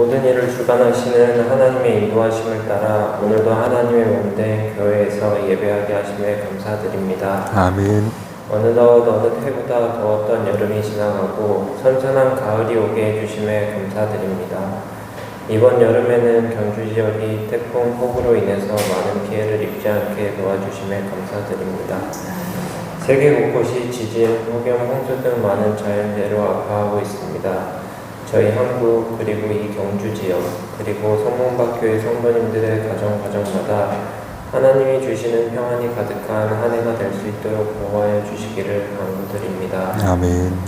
모든 일을 주관하시는 하나님의 인도하심을 따라 오늘도 하나님의 몸된 교회에서 예배하게 하심에 감사드립니다. 아멘. 어느덧 해보다 더웠던 여름이 지나가고 선선한 가을이 오게 해주심에 감사드립니다. 이번 여름에는 경주 지역이 태풍 폭우로 인해서 많은 피해를 입지 않게 도와주심에 감사드립니다. 세계 곳곳이 지진, 폭염, 홍수 등 많은 자연재해로 아파하고 있습니다. 저희 한국 그리고 이 경주 지역 그리고 성문박교회 성도님들의 가정마다 하나님이 주시는 평안이 가득한 한 해가 될 수 있도록 보호하여 주시기를 간구드립니다. 아멘.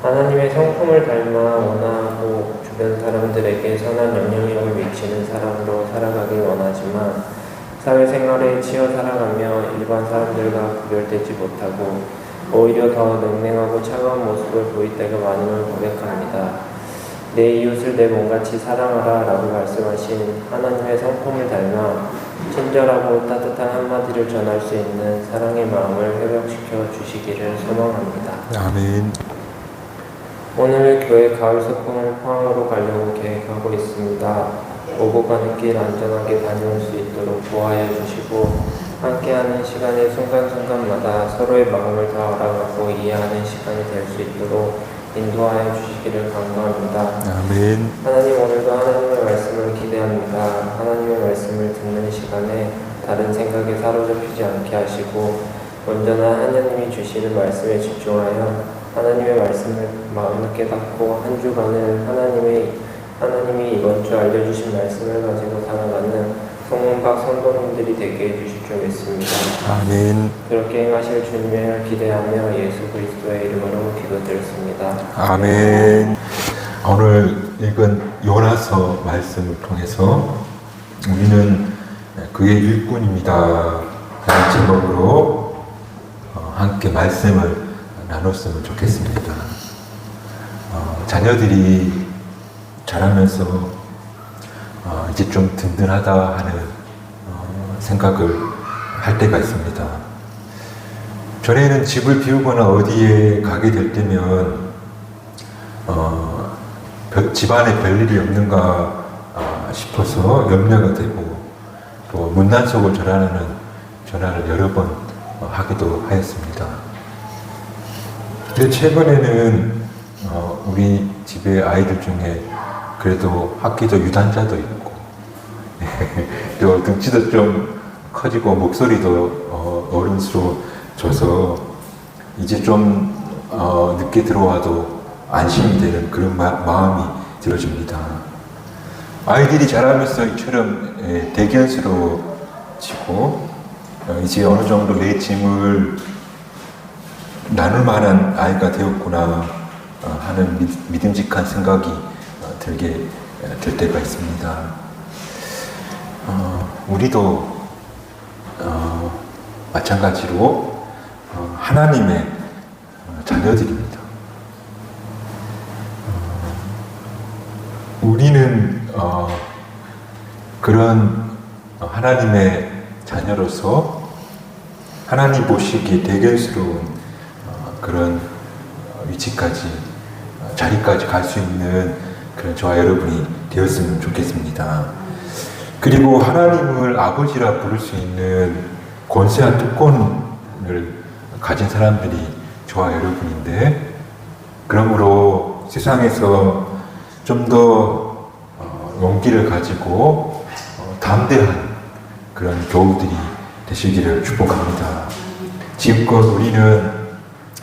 하나님의 성품을 닮아 원하고 주변 사람들에게 선한 영향력을 미치는 사람으로 살아가길 원하지만 사회생활에 치여 살아가며 일반 사람들과 구별되지 못하고 오히려 더 냉랭하고 차가운 모습을 보일 때가 많음을 고백합니다. 내 이웃을 내 몸같이 사랑하라 라고 말씀하신 하나님의 성품을 닮아 친절하고 따뜻한 한마디를 전할 수 있는 사랑의 마음을 회복시켜 주시기를 소망합니다. 아멘. 오늘 교회 가을 소풍을 포항으로 가려고 계획하고 있습니다. 오고 가는 길 안전하게 다녀올 수 있도록 보호하여 주시고 함께하는 시간의 순간순간마다 서로의 마음을 더 알아가고 이해하는 시간이 될 수 있도록 인도하여 주시기를 간구합니다. 아멘. 하나님, 오늘도 하나님의 말씀을 기대합니다. 하나님의 말씀을 듣는 시간에 다른 생각에 사로잡히지 않게 하시고 온전한 하나님이 주시는 말씀에 집중하여 하나님의 말씀을 마음을 깨닫고 한 주간을 하나님이 이번 주 알려주신 말씀을 가지고 살아가는 성문박 성도님들이 되게 해주실 줄 믿습니다. 아멘. 그렇게 행하실 주님을 기대하며 예수 그리스도의 이름으로 기도드렸습니다. 아멘. 오늘 읽은 요나서 말씀을 통해서 우리는 그의 일꾼입니다 라는 제목으로 함께 말씀을 나눴으면 좋겠습니다. 자녀들이 자라면서 이제 좀 든든하다 하는 생각을 할 때가 있습니다. 전에는 집을 비우거나 어디에 가게 될 때면 집안에 별일이 없는가 싶어서 염려가 되고 또 문단속을 전화를 여러 번 하기도 하였습니다. 근데 최근에는 우리 집의 아이들 중에 그래도 학기도 유단자도 있고 또 등치도 좀 커지고 목소리도 어른스러워져서 이제 좀 늦게 들어와도 안심이 되는 그런 마음이 들어집니다. 아이들이 자라면서 이처럼 대견스러워지고 이제 어느 정도 내 짐을 나눌 만한 아이가 되었구나 하는 믿음직한 생각이 들게 될 때가 있습니다. 우리도 마찬가지로 하나님의 자녀들입니다. 우리는 그런 하나님의 자녀로서 하나님 보시기에 대견스러운 그런 위치까지 자리까지 갈 수 있는 그런 저와 여러분이 되었으면 좋겠습니다. 그리고 하나님을 아버지라 부를 수 있는 권세와 특권을 가진 사람들이 저와 여러분인데, 그러므로 세상에서 좀 더 용기를 가지고 담대한 그런 교우들이 되시기를 축복합니다. 지금껏 우리는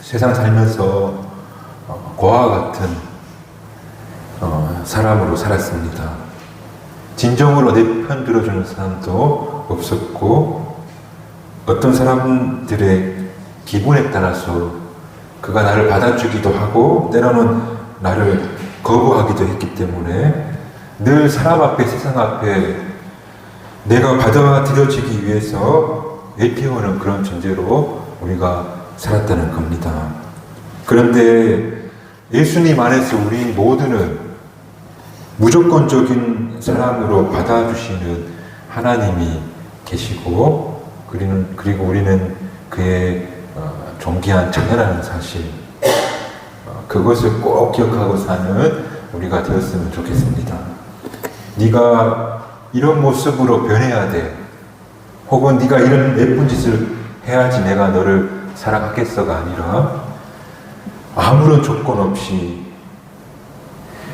세상 살면서 고아와 같은 사람으로 살았습니다. 진정으로 내 편 들어주는 사람도 없었고, 어떤 사람들의 기분에 따라서 그가 나를 받아주기도 하고 때로는 나를 거부하기도 했기 때문에 늘 사람 앞에, 세상 앞에 내가 받아들여지기 위해서 애태우는 그런 존재로 우리가 살았다는 겁니다. 그런데 예수님 안에서 우리 모두는 무조건적인 사랑으로 받아주시는 하나님이 계시고, 그리고 우리는 그의 존귀한 자녀라는 사실, 그것을 꼭 기억하고 사는 우리가 되었으면 좋겠습니다. 네가 이런 모습으로 변해야 돼. 혹은 네가 이런 예쁜 짓을 해야지 내가 너를 사랑하겠어가 아니라 아무런 조건 없이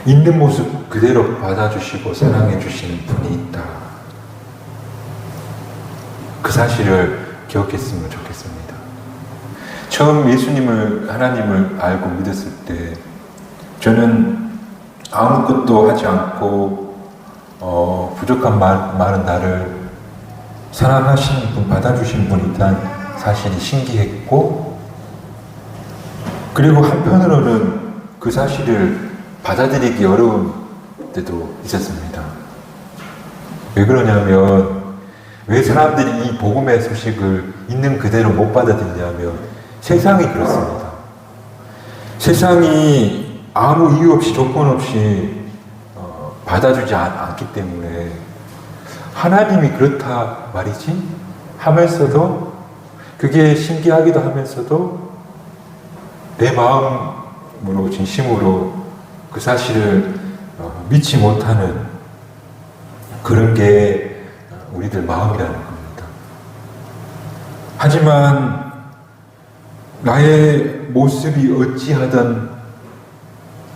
있는 모습 그대로 받아주시고 사랑해 주시는 분이 있다. 그 사실을 기억했으면 좋겠습니다. 처음 예수님을, 하나님을 알고 믿었을 때 저는 아무것도 하지 않고 부족한 많은 나를 사랑하시는 분, 받아주신 분이 있다는 사실이 신기했고, 그리고 한편으로는 그 사실을 받아들이기 어려운 때도 있었습니다. 왜 그러냐면, 왜 사람들이 이 복음의 소식을 있는 그대로 못 받아들이냐면 세상이 그렇습니다. 세상이 아무 이유 없이 조건 없이 받아주지 않기 때문에 하나님이 그렇다 말이지 하면서도 그게 신기하기도 하면서도 내 마음으로 진심으로 그 사실을 믿지 못하는 그런 게 우리들 마음이라는 겁니다. 하지만 나의 모습이 어찌하든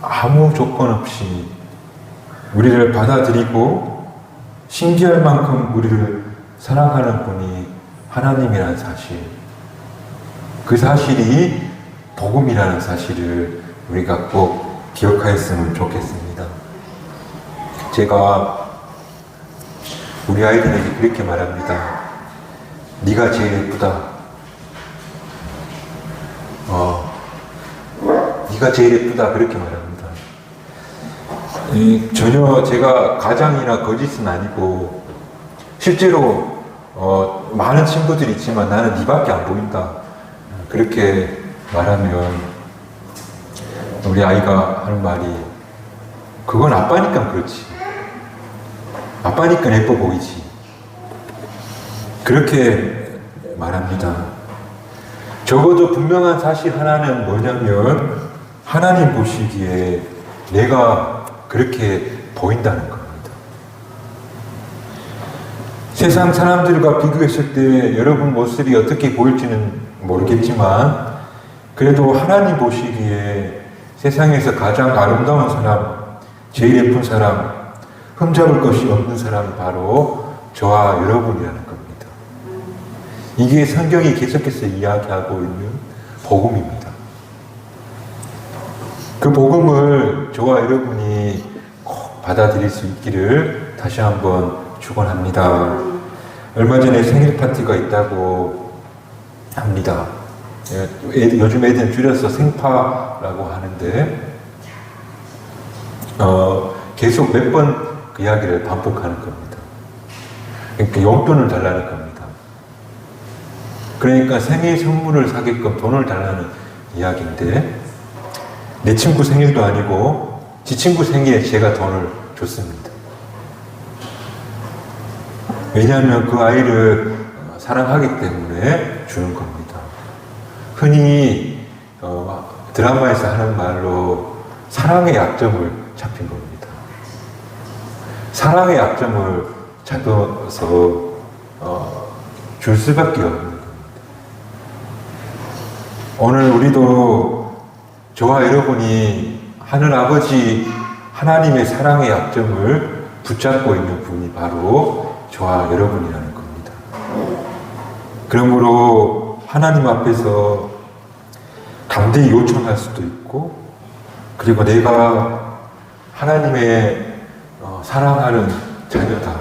아무 조건 없이 우리를 받아들이고 신기할 만큼 우리를 사랑하는 분이 하나님이라는 사실, 그 사실이 복음이라는 사실을 우리가 꼭 기억하였으면 좋겠습니다. 제가 우리 아이들에게 그렇게 말합니다. 네가 제일 예쁘다. 네가 제일 예쁘다. 그렇게 말합니다. 전혀 제가 가장이나 거짓은 아니고 실제로 많은 친구들이 있지만 나는 네밖에 안 보인다. 그렇게 말하면 우리 아이가 하는 말이 그건 아빠니까 그렇지. 아빠니까 예뻐 보이지. 그렇게 말합니다. 적어도 분명한 사실 하나는 뭐냐면 하나님 보시기에 내가 그렇게 보인다는 겁니다. 세상 사람들과 비교했을 때 여러분 모습이 어떻게 보일지는 모르겠지만 그래도 하나님 보시기에 세상에서 가장 아름다운 사람, 제일 예쁜 사람, 흠잡을 것이 없는 사람이 바로 저와 여러분이라는 겁니다. 이게 성경이 계속해서 이야기하고 있는 복음입니다. 그 복음을 저와 여러분이 꼭 받아들일 수 있기를 다시 한번 축원합니다. 얼마 전에 생일 파티가 있다고 합니다. 요즘 애들은 줄여서 생파라고 하는데 계속 몇 번 그 이야기를 반복하는 겁니다. 그러니까 용돈을 달라는 겁니다. 그러니까 생일 선물을 사게끔 돈을 달라는 이야기인데 내 친구 생일도 아니고 지 친구 생일에 제가 돈을 줬습니다. 왜냐하면 그 아이를 사랑하기 때문에 주는 겁니다. 흔히 드라마에서 하는 말로 사랑의 약점을 잡힌 겁니다. 사랑의 약점을 잡아서 줄 수밖에 없는 겁니다. 오늘 우리도 저와 여러분이 하늘 아버지 하나님의 사랑의 약점을 붙잡고 있는 분이 바로 저와 여러분이라는 겁니다. 그러므로 하나님 앞에서 담대히 요청할 수도 있고, 그리고 내가 하나님의 사랑하는 자녀다,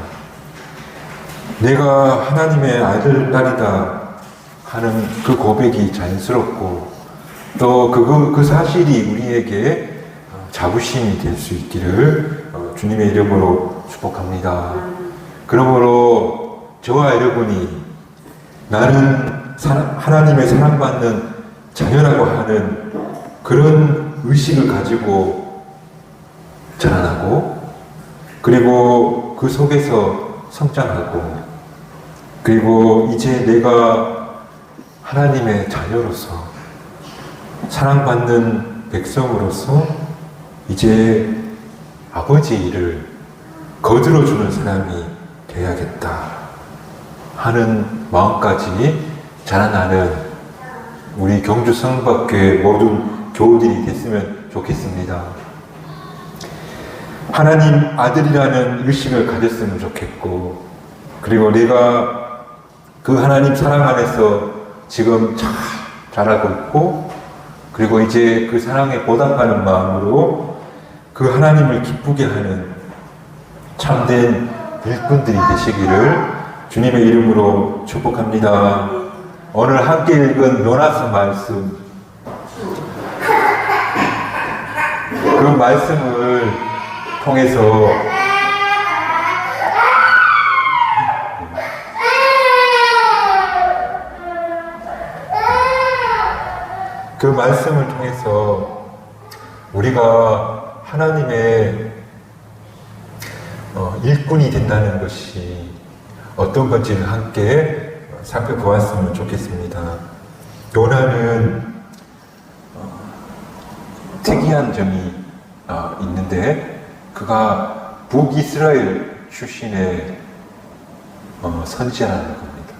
내가 하나님의 아들, 딸이다 하는 그 고백이 자연스럽고 또 그 사실이 우리에게 자부심이 될 수 있기를 주님의 이름으로 축복합니다. 그러므로 저와 여러분이 나는 하나님의 사랑받는 자녀라고 하는 그런 의식을 가지고 자라나고, 그리고 그 속에서 성장하고, 그리고 이제 내가 하나님의 자녀로서 사랑받는 백성으로서 이제 아버지 일을 거들어주는 사람이 되어야겠다 하는 마음까지 자라나는 우리 경주 성박교회 모든 교우들이 됐으면 좋겠습니다. 하나님 아들이라는 의식을 가졌으면 좋겠고, 그리고 내가 그 하나님 사랑 안에서 지금 잘 자라고 있고, 그리고 이제 그 사랑에 보답하는 마음으로 그 하나님을 기쁘게 하는 참된 일꾼들이 되시기를 주님의 이름으로 축복합니다. 오늘 함께 읽은 요나서 말씀, 그 말씀을 통해서 우리가 하나님의 일꾼이 된다는 것이 어떤 건지를 함께 살펴보았으면 좋겠습니다. 요나는 특이한 점이 있는데, 그가 북이스라엘 출신의 선지자라는 겁니다.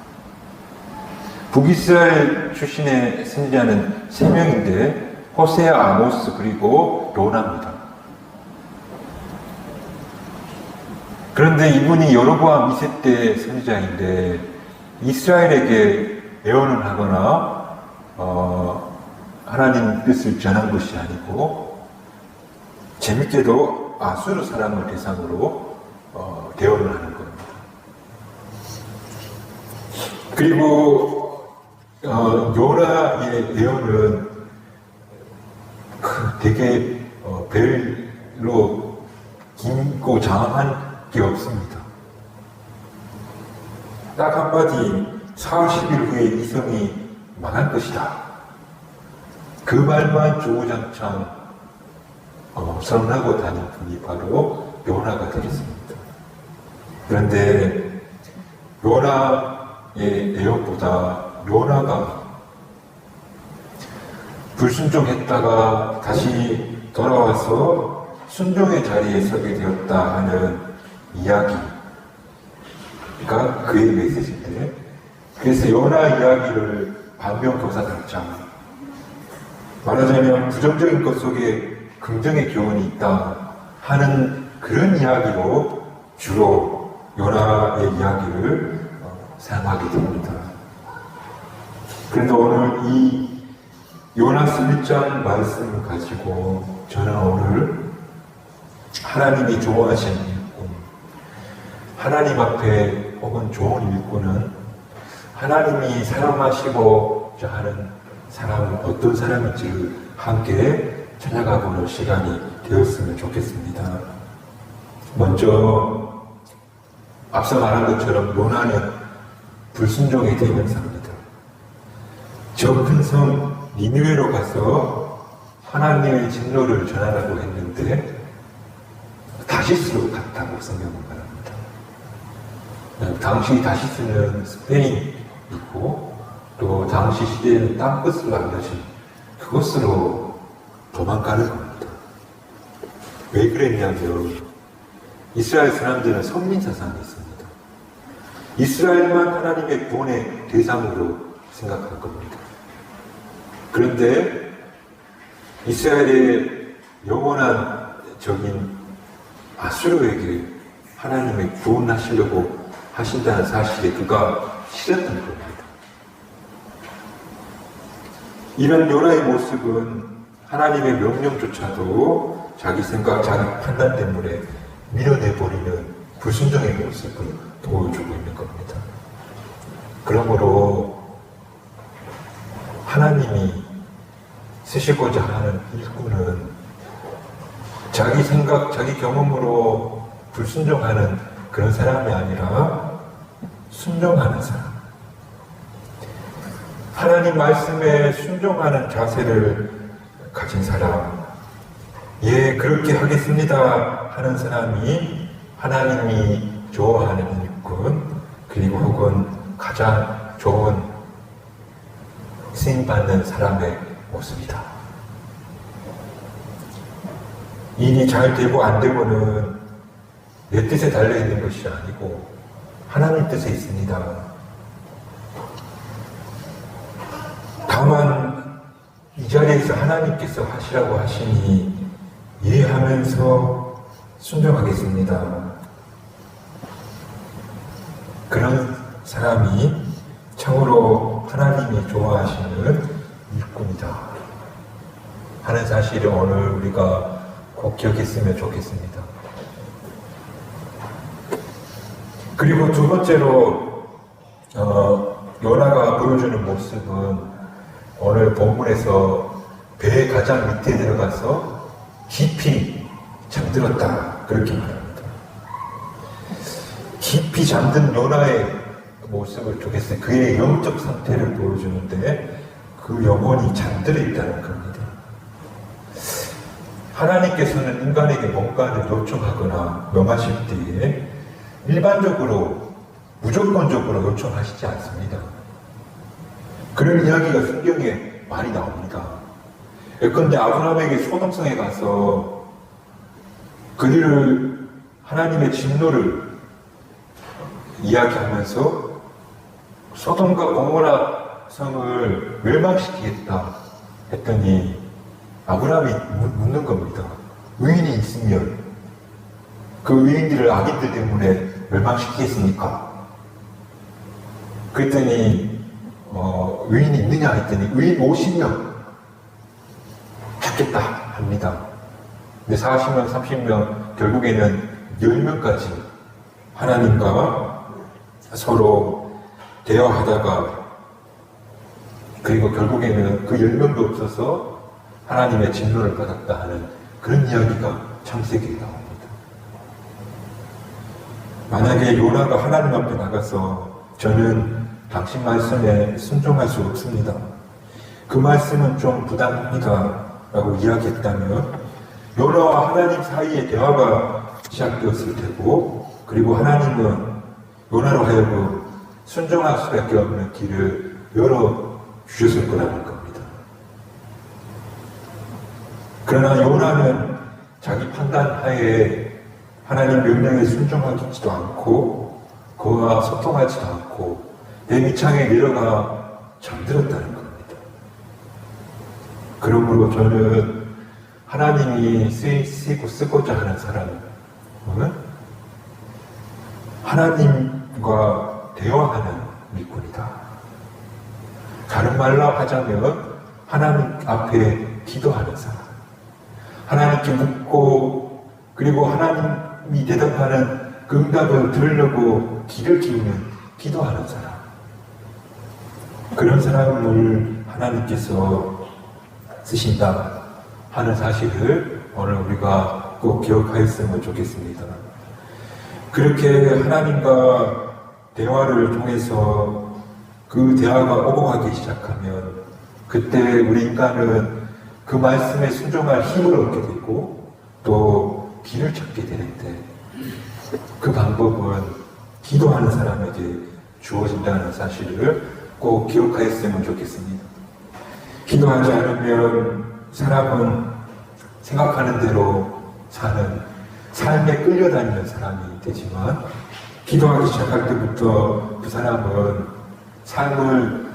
북이스라엘 출신의 선지자는 3명인데 호세아, 아모스, 그리고 요나입니다. 그런데 이분이 여로보암 2세 때 선지자인데 이스라엘에게 예언을 하거나 하나님 뜻을 전한 것이 아니고, 재밌게도 아수르 사람을 대상으로 대언을 하는 겁니다. 그리고 요나의 예언은 되게 별로 길고 장황한 게 없습니다. 딱 한마디, 40일 후에 이 성이 망할 것이다. 그 말만 주구장창 선언하고 다닌 분이 바로 요나가 되겠습니다. 그런데 요나의 예언보다 요나가 불순종했다가 다시 돌아와서 순종의 자리에 서게 되었다 하는 이야기가 그의 메시지인데, 그래서 요나 이야기를 반면교사들장, 말하자면 부정적인 것 속에 긍정의 교훈이 있다 하는 그런 이야기로 주로 요나의 이야기를 사용하게 됩니다. 그런데 오늘 이 요나서 1장 말씀을 가지고 저는 오늘 하나님이 좋아하시는 일꾼, 하나님 앞에 혹은 좋은 일꾼은 하나님이 사랑하시고자 하는 사람은 어떤 사람인지를 함께 찾아가 보는 시간이 되었으면 좋겠습니다. 먼저 앞서 말한 것처럼 요나는 불순종의 대명사입니다. 저 큰 성 니느웨로 가서 하나님의 진노를 전하라고 했는데 다시스로 갔다고 성경은 말합니다. 당시 다시스는 스페인 있고, 또 당시 시대에는 땅끝으로 알려진 그곳으로 도망가는 겁니다. 왜 그랬냐면 이스라엘 사람들은 선민사상이 있습니다. 이스라엘만 하나님의 구원의 대상으로 생각할 겁니다. 그런데 이스라엘의 영원한 적인 아수르에게 하나님의 구원하시려고 하신다는 사실에 그가 싫었던 겁니다. 이런 요나의 모습은 하나님의 명령조차도 자기 생각, 자기 판단 때문에 밀어내버리는 불순종의 모습을 보여주고 있는 겁니다. 그러므로 하나님이 쓰시고자 하는 일꾼은 자기 생각, 자기 경험으로 불순종하는 그런 사람이 아니라 순종하는 사람, 하나님 말씀에 순종하는 자세를 가진 사람, 예, 그렇게 하겠습니다 하는 사람이 하나님이 좋아하는 일꾼, 그리고 혹은 가장 좋은 쓰임받는 사람의 모습이다. 일이 잘 되고 안 되고는 내 뜻에 달려있는 것이 아니고 하나님 뜻에 있습니다. 다만 이 자리에서 하나님께서 하시라고 하시니 이해하면서 순종하겠습니다. 그런 사람이 참으로 하나님이 좋아하시는 일꾼이다 하는 사실을 오늘 우리가 꼭 기억했으면 좋겠습니다. 그리고 두 번째로 요나가 보여주는 모습은 오늘 본문에서 배의 가장 밑에 들어가서 깊이 잠들었다 그렇게 말합니다. 깊이 잠든 요나의 모습을 통해서 그의 영적 상태를 보여주는데 그 영혼이 잠들어 있다는 겁니다. 하나님께서는 인간에게 뭔가를 요청하거나 명하실 때에 일반적으로 무조건적으로 요청하시지 않습니다. 그런 이야기가 성경에 많이 나옵니다. 그런데 아브라함에게 소돔성에 가서 그들을 하나님의 진노를 이야기하면서 소돔과 고모라 성을 멸망시키겠다 했더니 아브라함이 묻는 겁니다. 의인이 있으면 그 의인들을 악인들 때문에 멸망시키겠습니까? 그랬더니 의인이 있느냐 했더니 의인 50명 잡겠다 합니다. 근데 40명, 30명 결국에는 10명까지 하나님과 서로 대화하다가 그리고 결국에는 그 10명도 없어서 하나님의 진노를 받았다 하는 그런 이야기가 창세기에 나옵니다. 만약에 요나가 하나님 앞에 나가서 저는 당신 말씀에 순종할 수 없습니다. 그 말씀은 좀 부당합니다. 라고 이야기했다면 요나와 하나님 사이에 대화가 시작되었을 테고 그리고 하나님은 요나로 하여금 순종할 수밖에 없는 길을 열어주셨을 거라는 겁니다. 그러나 요나는 자기 판단하에 하나님 명령에 순종하지도 않고 그와 소통하지도 않고 내 위창에 내려가 잠들었다는 겁니다. 그러므로 저는 하나님이 쓰고자 하는 사람은 하나님과 대화하는 일꾼이다. 다른 말로 하자면 하나님 앞에 기도하는 사람, 하나님께 묻고 그리고 하나님이 대답하는 그 응답을 들으려고 귀를 기우는 기도하는 사람, 그런 사람을 하나님께서 쓰신다 하는 사실을 오늘 우리가 꼭 기억하였으면 좋겠습니다. 그렇게 하나님과 대화를 통해서 그 대화가 오고 가기 시작하면 그때 우리 인간은 그 말씀에 순종할 힘을 얻게 되고 또 길을 찾게 되는데 그 방법은 기도하는 사람에게 주어진다는 사실을 꼭 기억하였으면 좋겠습니다. 기도하지 않으면 사람은 생각하는 대로 사는 삶에 끌려다니는 사람이 되지만 기도하기 시작할 때부터 그 사람은 삶을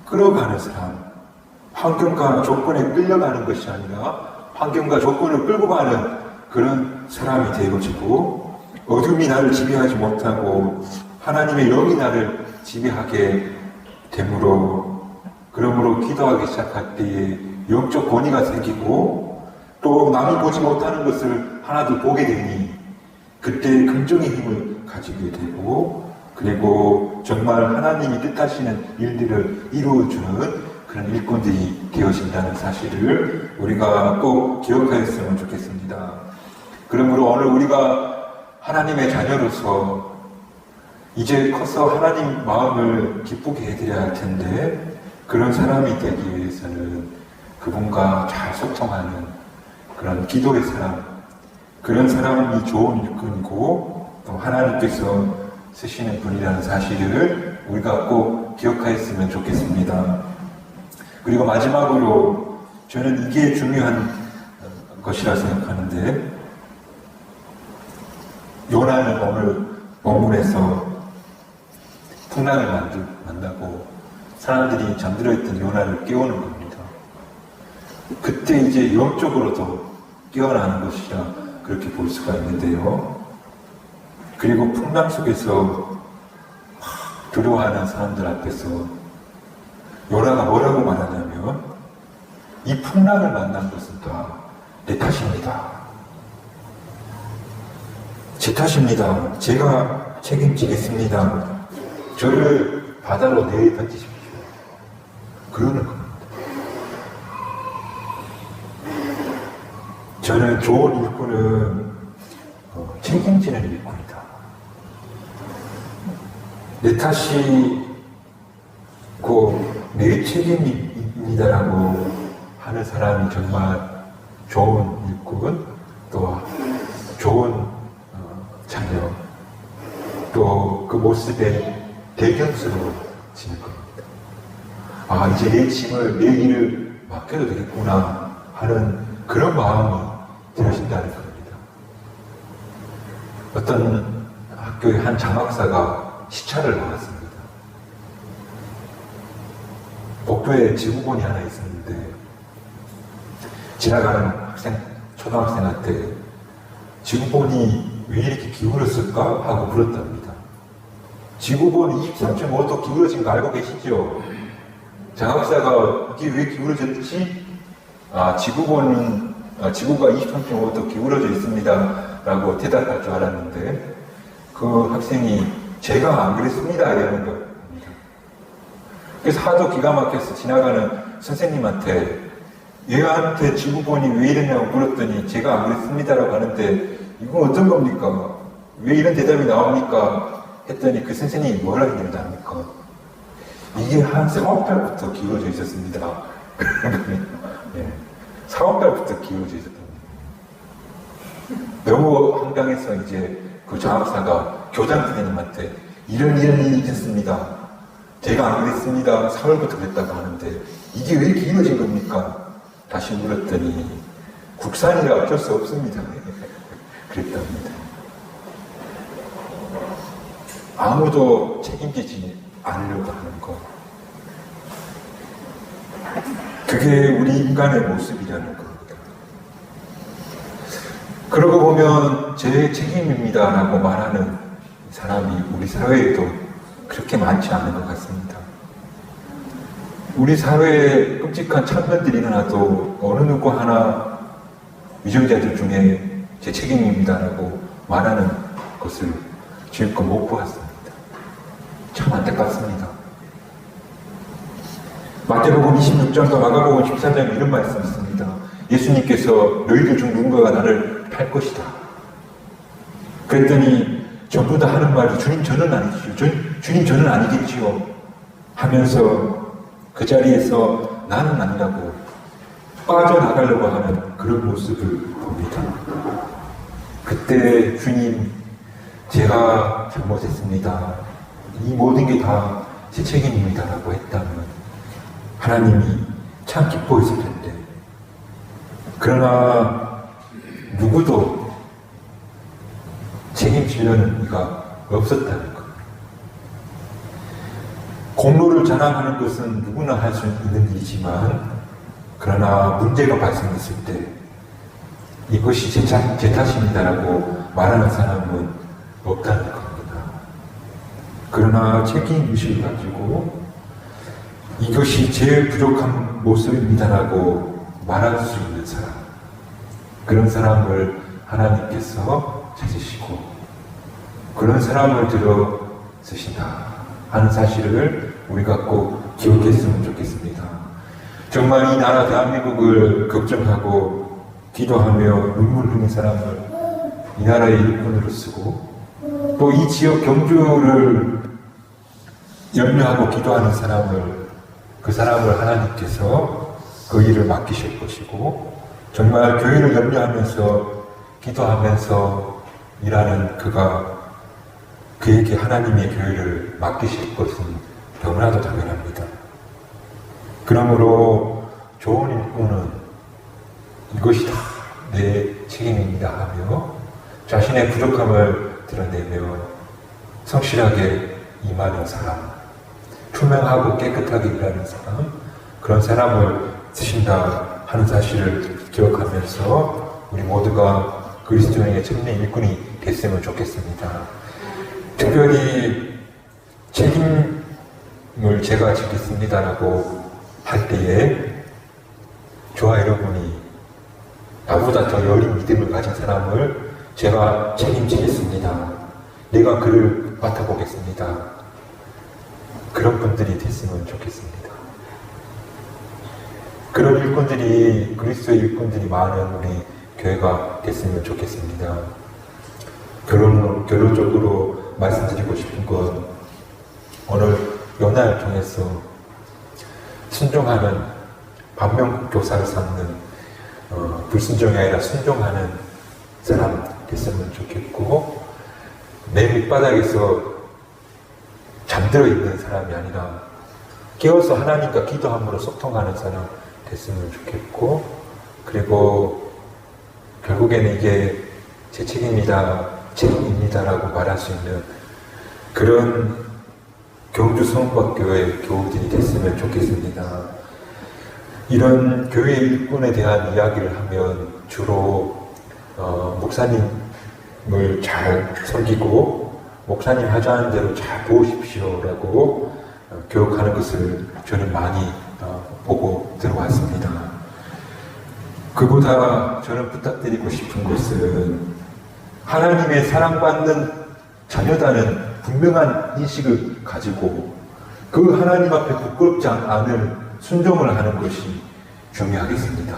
끌어가는 사람, 환경과 조건에 끌려가는 것이 아니라 환경과 조건을 끌고 가는 그런 사람이 되어지고 어둠이 나를 지배하지 못하고 하나님의 영이 나를 지배하게 되므로 그러므로 기도하기 시작할 때에 영적 권위가 생기고 또 남이 보지 못하는 것을 하나도 보게 되니 그때 긍정의 힘을 가지게 되고 그리고 정말 하나님이 뜻하시는 일들을 이루어주는 그런 일꾼들이 되어진다는 사실을 우리가 꼭 기억하였으면 좋겠습니다. 그러므로 오늘 우리가 하나님의 자녀로서 이제 커서 하나님 마음을 기쁘게 해드려야 할 텐데 그런 사람이 되기 위해서는 그분과 잘 소통하는 그런 기도의 사람, 그런 사람이 좋은 일꾼이고 또 하나님께서 쓰시는 분이라는 사실을 우리가 꼭 기억하였으면 좋겠습니다. 그리고 마지막으로 저는 이게 중요한 것이라 생각하는데 요나는 오늘 본문에서 풍랑을 만나고 사람들이 잠들어 있던 요나를 깨우는 겁니다. 그때 이제 영적으로도 깨어나는 것이라 그렇게 볼 수가 있는데요. 그리고 풍랑 속에서 두려워하는 사람들 앞에서 요나가 뭐라고 말하냐면 이 풍랑을 만난 것은 다 내 탓입니다. 제 탓입니다. 제가 책임지겠습니다. 저를 바다로 내던지십시오. 그러는 겁니다. 저는 좋은 일꾼은 책임지는 일꾼이다. 내 탓이 내 책임입니다라고 하는 사람이 정말 좋은 일꾼, 또 좋은 자녀, 또 그 모습에 대견스러워지는 겁니다. 아, 이제 내 짐을, 내 일을 맡겨도 되겠구나 하는 그런 마음이 들으신다는 겁니다. 어떤 학교의 한 장학사가 시차를 나갔습니다. 복도에 지구본이 하나 있었는데 지나가는 초등학생한테 지구본이 왜 이렇게 기울었을까? 하고 물었답니다. 지구본이 23.5도 기울어진 거 알고 계시죠? 장학사가 이게 왜 기울어졌지? 지구가 23.5도 기울어져 있습니다. 라고 대답할 줄 알았는데 그 학생이 제가 안 그랬습니다. 이러는 겁니다. 그래서 하도 기가 막혀서 지나가는 선생님한테 얘한테 지구본이 왜 이러냐고 물었더니 제가 안 그랬습니다라고 하는데 이건 어떤 겁니까? 왜 이런 대답이 나옵니까? 했더니 그 선생님이 뭐라 했는지 압니까? 이게 한 4월달부터 기울어져 있었습니다. 네. 4월달부터 기울어져 있었답니다. 너무 한강에서 이제 그 장학사가 교장 선생님한테 이런 일이 있었습니다. 제가 안 그랬습니다. 4월부터 그랬다고 하는데 이게 왜 기울어진 겁니까? 다시 물었더니 국산이라 어쩔 수 없습니다. 그랬답니다. 아무도 책임지지 않으려고 하는 것. 그게 우리 인간의 모습이라는 겁니다. 그러고 보면 제 책임입니다 라고 말하는 사람이 우리 사회에도 그렇게 많지 않은 것 같습니다. 우리 사회에 끔찍한 참변들이 일어나도 어느 누구 하나 위정자들 중에 제 책임입니다라고 말하는 것을 지금껏 못 보았습니다. 참 안타깝습니다. 마태복음 26장과 마가복음 14장에 이런 말씀이 있습니다. 예수님께서 너희들 중 누군가가 나를 팔 것이다. 그랬더니 전부 다 하는 말이 주님 저는 아니지요. 주님 저는 아니겠지요. 하면서 그 자리에서 나는 아니라고 빠져나가려고 하는 그런 모습을 봅니다. 그때 주님 제가 잘못했습니다. 이 모든 게 다 제 책임입니다 라고 했다면 하나님이 참 기뻐했을 텐데 그러나 누구도 책임지려는 이가 없었다는 것. 공로를 자랑하는 것은 누구나 할 수 있는 일이지만 그러나 문제가 발생했을 때 이것이 제 탓입니다라고 말하는 사람은 없다는 겁니다. 그러나 책임의식을 가지고 이것이 제 부족한 모습입니다라고 말할 수 있는 사람, 그런 사람을 하나님께서 찾으시고 그런 사람을 들어 쓰신다 하는 사실을 우리가 꼭 기억했으면 좋겠습니다. 정말 이 나라 대한민국을 걱정하고 기도하며 눈물 흘린 사람을 이 나라의 일꾼으로 쓰고 또 이 지역 경주를 염려하고 기도하는 그 사람을 하나님께서 그 일을 맡기실 것이고 정말 교회를 염려하면서 기도하면서 일하는 그에게 하나님의 교회를 맡기실 것은 너무나도 당연합니다. 그러므로 좋은 일꾼은 이것이 다 내 책임입니다 하며 자신의 부족함을 드러내며 성실하게 임하는 사람, 투명하고 깨끗하게 일하는 사람, 그런 사람을 쓰신다 하는 사실을 기억하면서 우리 모두가 그리스도인의 참된 일꾼이 됐으면 좋겠습니다. 특별히 책임을 제가 지겠습니다라고 할 때에 저와 여러분이 나보다 더 여린 믿음을 가진 사람을 제가 책임지겠습니다. 내가 그를 맡아보겠습니다. 그런 분들이 됐으면 좋겠습니다. 그런 일꾼들이, 그리스도의 일꾼들이 많은 우리 교회가 됐으면 좋겠습니다. 결론적으로 말씀드리고 싶은 건 오늘 요나를 통해서 순종하는 반면 교사를 삼는 불순종이 아니라 순종하는 사람 됐으면 좋겠고, 내 밑바닥에서 잠들어 있는 사람이 아니라 깨어서 하나님과 기도함으로 소통하는 사람 됐으면 좋겠고, 그리고 결국에는 이게 제 책임입니다라고 말할 수 있는 그런 경주 성박교회 교우들이 됐으면 좋겠습니다. 이런 교회 일꾼에 대한 이야기를 하면 주로 목사님을 잘 섬기고 목사님 하자는 대로 잘 보십시오라고 교육하는 것을 저는 많이 보고 들어왔습니다. 그보다 저는 부탁드리고 싶은 것은 하나님의 사랑받는 자녀다는 분명한 인식을 가지고 그 하나님 앞에 부끄럽지 않을 순종을 하는 것이 중요하겠습니다.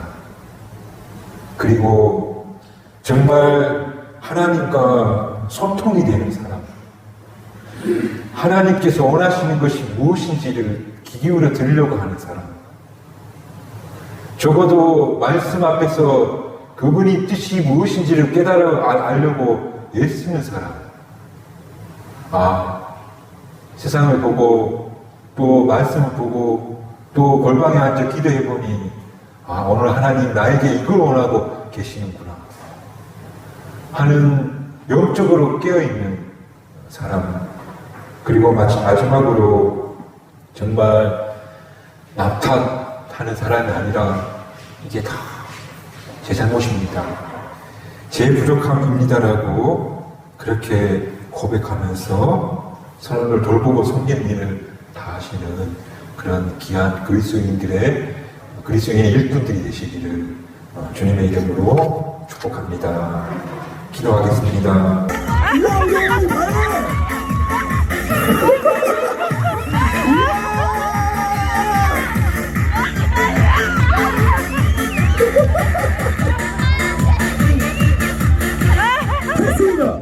그리고 정말 하나님과 소통이 되는 사람, 하나님께서 원하시는 것이 무엇인지를 귀 기울여 들으려고 하는 사람, 적어도 말씀 앞에서 그분이 뜻이 무엇인지를 깨달아 알려고 애쓰는 사람, 세상을 보고 또 말씀을 보고 또 골방에 앉아 기도해보니 오늘 하나님 나에게 이걸 원하고 계시는구나 하는 영적으로 깨어있는 사람, 그리고 마지막으로 정말 남 탓하는 사람이 아니라 이게 다 제 잘못입니다, 제 부족함입니다라고 그렇게 고백하면서 서로를 돌보고 섬기는 일을 다 하시는 그런 귀한 그리스도인의 일꾼들이 되시기를 주님의 이름으로 축복합니다. 기도하겠습니다. 됐습니다.